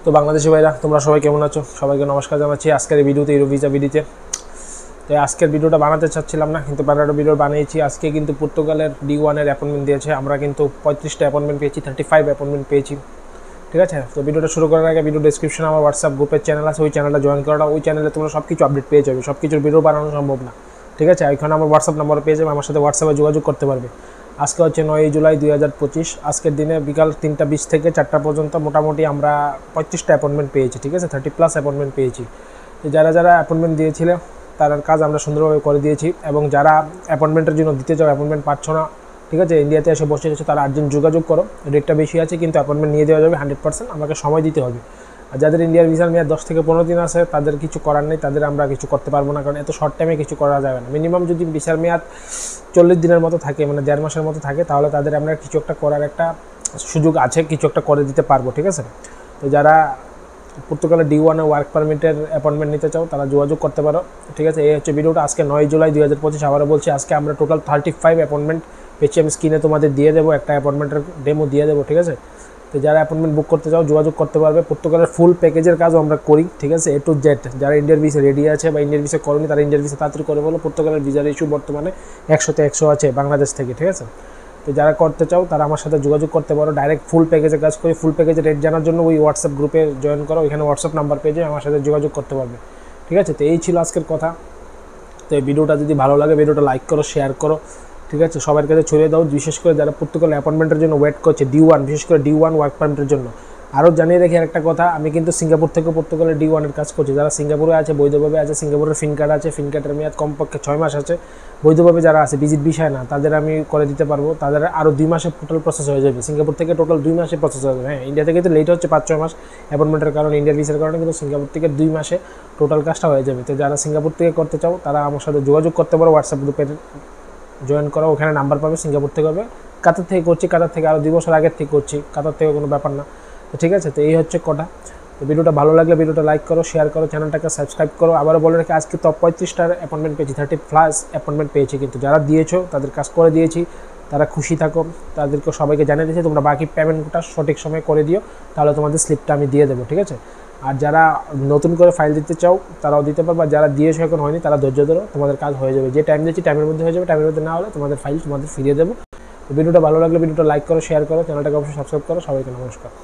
তো বাংলাদেশি ভাইরা তোমরা সবাই কেমন আছো? সবাইকে নমস্কার জানাচ্ছি আজকের এই ভিডিওতে, ইউরো ভিসা ভিডিওতে। তো আজকের ভিডিওটা বানাতে চাচ্ছিলাম না, কিন্তু বানানোর ভিডিও বানিয়েছি। আজকে কিন্তু পর্তুগালের D1-এর অ্যাপয়েন্টমেন্ট দিয়েছে। আমরা কিন্তু 35টা অ্যাপয়েন্টমেন্ট পেয়েছি, 35 অ্যাপয়েন্টমেন্ট পেয়েছি, ঠিক আছে। তো ভিডিওটা শুরু করার আগে ভিডিও ডেসক্রিপশনে আমার হোয়াটসঅ্যাপ গ্রুপের চ্যানেল আছে, ওই চ্যানেলটা জয়েন করা। ওই চ্যানেলে তোমরা সব কিছু আপডেট পেয়ে যাবে, সব কিছুর ভিডিও বানানো সম্ভব না, ঠিক আছে। ওইখানে আমার হোয়াটসঅ্যাপ নাম্বার পেয়ে যাবে, আমার সাথে হোয়াটসঅ্যাপে যোগাযোগ করতে পারবে। আজকে হচ্ছে 9 জুলাই 2025। আজকের দিনে বিকাল 3টা 20 থেকে 4টা পর্যন্ত মোটামুটি আমরা 35টা অ্যাপয়েন্টমেন্ট পেয়েছি, ঠিক আছে। 30+ অ্যাপয়েন্টমেন্ট পেয়েছি। তো যারা অ্যাপয়েন্টমেন্ট দিয়েছিল তার কাজ আমরা সুন্দরভাবে করে দিয়েছি। এবং যারা অ্যাপয়েন্টমেন্টের জন্য দিতে চাও, অ্যাপয়েন্টমেন্ট পাচ্ছ না, ঠিক আছে, ইন্ডিয়াতে এসে বসে রয়েছে, তারা আর্জেন্ট যোগাযোগ করো। রেটটা বেশি আছে কিন্তু অ্যাপয়েন্টমেন্ট নিয়ে দেওয়া যাবে 100%। আমাকে সময় দিতে হবে। আর যাদের ইন্ডিয়ার ভিসার মেয়াদ 10 থেকে 15 দিন আছে, তাদের কিছু করার নেই, তাদের আমরা কিছু করতে পারবো না, কারণ এত শর্ট টাইমে কিছু করা যাবে না। মিনিমাম যদি ভিসার মেয়াদ 40 দিনের মতো থাকে, মানে 1.5 মাসের মতো থাকে, তাহলে তাদের আমরা কিছু একটা করার একটা সুযোগ আছে, কিছু একটা করে দিতে পারবো, ঠিক আছে। তো যারা পর্তুগালের D1-এ ওয়ার্ক পারমিটের অ্যাপয়েন্টমেন্ট নিতে চাও, তারা যোগাযোগ করতে পারো, ঠিক আছে। এই হচ্ছে ভিডিওটা। আজকে 9 জুলাই 2025। আবারও বলছি, আজকে আমরা টোটাল 35 অ্যাপয়েন্টমেন্ট পেয়েছি। আমি স্ক্রিনে তোমাদের দিয়ে দেবো, একটা অ্যাপয়েন্টমেন্টের ডেমো দিয়ে দেবো, ঠিক আছে। তো যারা অ্যাপয়েন্টমেন্ট বুক করতে চাও যোগাযোগ করতে পারবে। পর্তুগালের ফুল প্যাকেজের কাজও আমরা করি, ঠিক আছে, A to Z। যারা ইন্ডিয়ার ভিসা রেডি আছে বা ইন্ডিয়ার ভিসা করেনি, তারা ইন্ডিয়ার ভিসা তাড়াতাড়ি করে বলো। পর্তুগালের ভিসার ইস্যু বর্তমানে 100তে 100 আছে বাংলাদেশ থেকে, ঠিক আছে। তো যারা করতে চাও তারা আমার সাথে যোগাযোগ করতে পারো। ডাইরেক্ট ফুল প্যাকেজে কাজ করি। ফুল প্যাকেজের রেট জানার জন্য ওই হোয়াটসঅ্যাপ গ্রুপে জয়েন করো, ওইখানে হোয়াটসঅ্যাপ নাম্বার পেয়ে যায়, আমার সাথে যোগাযোগ করতে পারবে, ঠিক আছে। তো এই ছিল আজকের কথা। তো এই ভিডিওটা যদি ভালো লাগে, ভিডিওটা লাইক করো, শেয়ার করো, ঠিক আছে, সবার কাছে ছড়িয়ে দাও। বিশেষ করে যারা পর্তুগাল অ্যাপয়েন্টমেন্টের জন্য ওয়েট করছে, D1, বিশেষ করে D1 ওয়ার্ক পারমিটের জন্য। আরও জানিয়ে রাখি আরেকটা কথা, আমি কিন্তু সিঙ্গাপুর থেকে পর্তুগালের D1-এর কাজ করছি। যারা সিঙ্গাপুরে আছে, বৈধভাবে আছে, সিঙ্গাপুরের ফিন কার্ড আছে, ফিন কার্ডের মেয়াদ কমপক্ষে 6 মাস আছে, বৈধভাবে যারা আছে, ভিজিট বিষয় না, তাদের আমি করে দিতে পারবো। তাদের আরও 2 মাসে টোটাল প্রসেস হয়ে যাবে। সিঙ্গাপুর থেকে টোটাল 2 মাসে প্রসেস হয়ে যাবে। হ্যাঁ, ইন্ডিয়া থেকে তো লেট হচ্ছে 5-6 মাস অ্যাপয়েন্টমেন্টের কারণে, ইন্ডিয়ার ভিসার কারণে, কিন্তু সিঙ্গাপুর থেকে 2 মাসে টোটাল কাজটা হয়ে যাবে। তো যারা সিঙ্গাপুর থেকে করতে চাও, তারা আমার সাথে যোগাযোগ করতে পারো। হোয়াটসঅ্যাপ গ্রুপের জয়েন করো, ওখানে নাম্বার পাবে। সিঙ্গাপুর থেকে হবে, কাতার থেকে করছি, কাতার থেকে আরও 2 বছর আগের থেকে করছি, কাতার থেকে কোনো ব্যাপার না। তো ঠিক আছে, তো এই হচ্ছে কথা। তো ভিডিওটা ভালো লাগলে ভিডিওটা লাইক করো, শেয়ার করো, চ্যানেলটাকে সাবস্ক্রাইব করো। আবারও বলে রাখি, আজকে টপ 35টার অ্যাপয়েন্টমেন্ট পেয়েছি, 30+ অ্যাপয়েন্টমেন্ট পেয়েছি। কিন্তু যারা দিয়েছো তাদের কাজ করে দিয়েছি, তারা খুশি থাকো। তাদেরকে সবাইকে জানিয়ে দিয়েছি, তোমরা বাকি পেমেন্টটা সঠিক সময় করে দিও, তাহলে তোমাদের স্লিপটা আমি দিয়ে দেবো, ঠিক আছে। আর যারা নতুন করে ফাইল দিতে চাও, তারাও দিতে পারবে। আর যারা দিয়েছো এখন হয়নি, তারা ধৈর্য ধরো, তোমাদের কাজ হয়ে যাবে। যে টাইম দিচ্ছি টাইমের মধ্যে হয়ে যাবে, টাইমের মধ্যে না হলে তোমাদের ফাইল তোমাদের ফিরিয়ে দেবো। তো ভিডিওটা ভালো লাগলে ভিডিওটা লাইক করো, শেয়ার করো, চ্যানেলটাকে অবশ্যই সাবস্ক্রাইব করো। সবাইকে নমস্কার।